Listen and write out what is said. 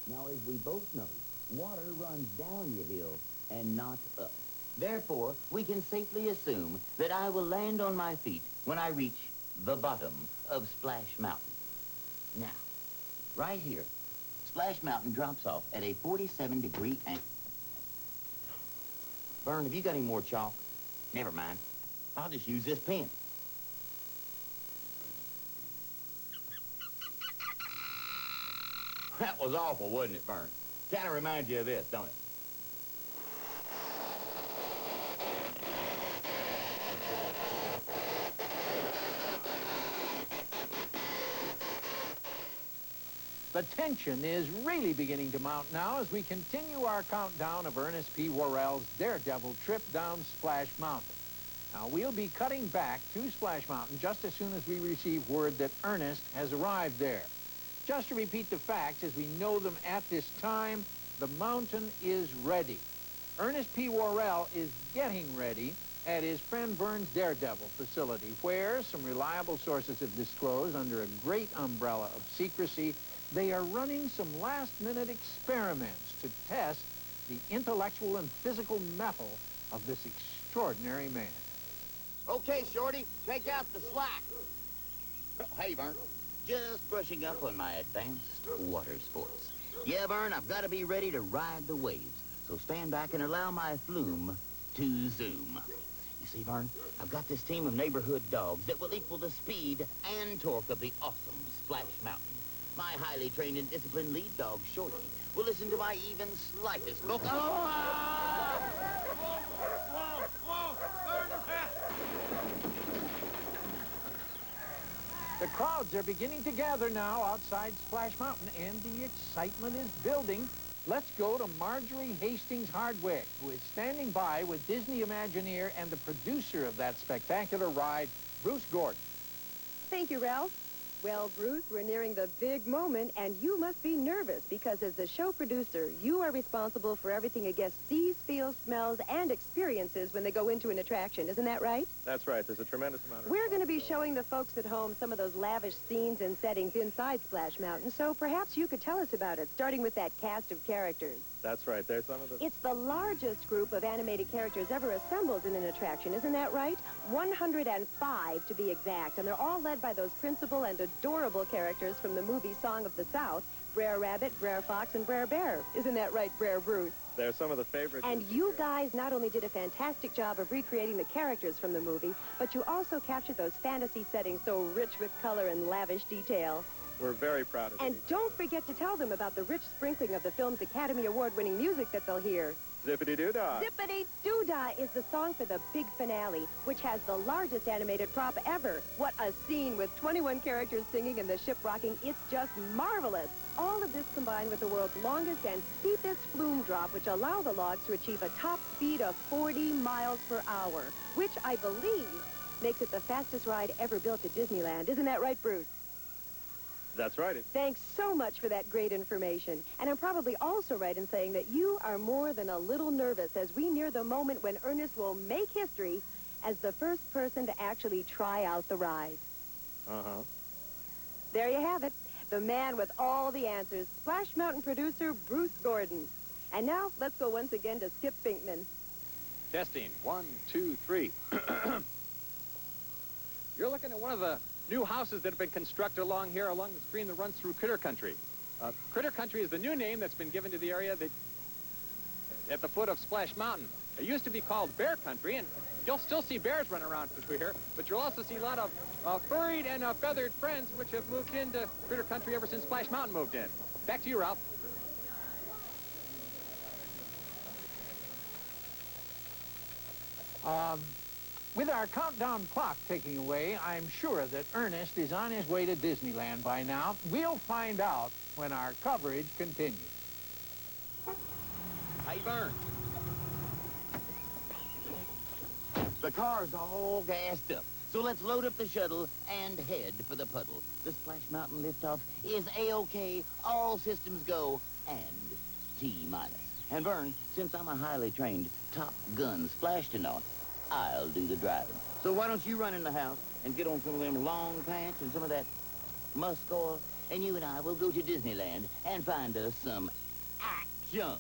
Now, as we both know, water runs down your hill and not up. Therefore, we can safely assume that I will land on my feet when I reach the bottom of Splash Mountain. Now, right here, Splash Mountain drops off at a 47-degree angle. Vern, have you got any more chalk? Never mind. I'll just use this pen. That was awful, wasn't it, Vern? Kind of reminds you of this, don't it? The tension is really beginning to mount now as we continue our countdown of Ernest P. Worrell's daredevil trip down Splash Mountain. Now, we'll be cutting back to Splash Mountain just as soon as we receive word that Ernest has arrived there. Just to repeat the facts as we know them at this time, the mountain is ready. Ernest P. Worrell is getting ready at his friend Vern's Daredevil facility, where some reliable sources have disclosed under a great umbrella of secrecy they are running some last-minute experiments to test the intellectual and physical mettle of this extraordinary man. Okay, Shorty, take out the slack. Oh, hey, Vern. Just brushing up on my advanced water sports. Yeah, Vern, I've got to be ready to ride the waves, so stand back and allow my flume to zoom. You see, Vern, I've got this team of neighborhood dogs that will equal the speed and torque of the awesome Splash Mountain. My highly trained and disciplined lead dog, Shorty, will listen to my even slightest vocal. The crowds are beginning to gather now outside Splash Mountain, and the excitement is building. Let's go to Marjorie Hastings Hardwick, who is standing by with Disney Imagineer and the producer of that spectacular ride, Bruce Gordon. Thank you, Ralph. Well, Bruce, we're nearing the big moment, and you must be nervous because as the show producer, you are responsible for everything a guest sees, feels, smells, and experiences when they go into an attraction. Isn't that right? That's right. There's a tremendous amount of... We're going to be showing the folks at home some of those lavish scenes and settings inside Splash Mountain, so perhaps you could tell us about it, starting with that cast of characters. That's right. There's some of the... It's the largest group of animated characters ever assembled in an attraction, isn't that right? 105 to be exact, and they're all led by those principal and adorable characters from the movie Song of the South, Brer Rabbit, Brer Fox, and Brer Bear. Isn't that right, Brer Bruce? They're some of the favorites. And you guys not only did a fantastic job of recreating the characters from the movie, but you also captured those fantasy settings so rich with color and lavish detail. We're very proud of it. And don't forget to tell them about the rich sprinkling of the film's Academy Award-winning music that they'll hear. Zippity-doo-dah. Zippity-doo-dah is the song for the big finale, which has the largest animated prop ever. What a scene with 21 characters singing and the ship rocking. It's just marvelous. All of this combined with the world's longest and steepest flume drop, which allow the logs to achieve a top speed of 40 miles per hour, which I believe makes it the fastest ride ever built at Disneyland. Isn't that right, Bruce? That's right. Thanks so much for that great information. And I'm probably also right in saying that you are more than a little nervous as we near the moment when Ernest will make history as the first person to actually try out the ride. Uh-huh. There you have it. The man with all the answers, Splash Mountain producer Bruce Gordon. And now, let's go once again to Skip Finkman. Testing. 1, 2, 3. You're looking at one of the new houses that have been constructed along here, along the stream that runs through Critter Country. Critter Country is the new name that's been given to the area that at the foot of Splash Mountain. It used to be called Bear Country, and you'll still see bears running around through here, but you'll also see a lot of furried and feathered friends which have moved into Critter Country ever since Splash Mountain moved in. Back to you, Ralph. With our countdown clock ticking away, I'm sure that Ernest is on his way to Disneyland by now. We'll find out when our coverage continues. Hey, Vern. The car's all gassed up, so let's load up the shuttle and head for the puddle. The Splash Mountain liftoff is A-OK, all systems go, and T-minus. And Vern, since I'm a highly trained Top Gun splashtonaut, I'll do the driving. So why don't you run in the house and get on some of them long pants and some of that musk oil, and you and I will go to Disneyland and find us some action.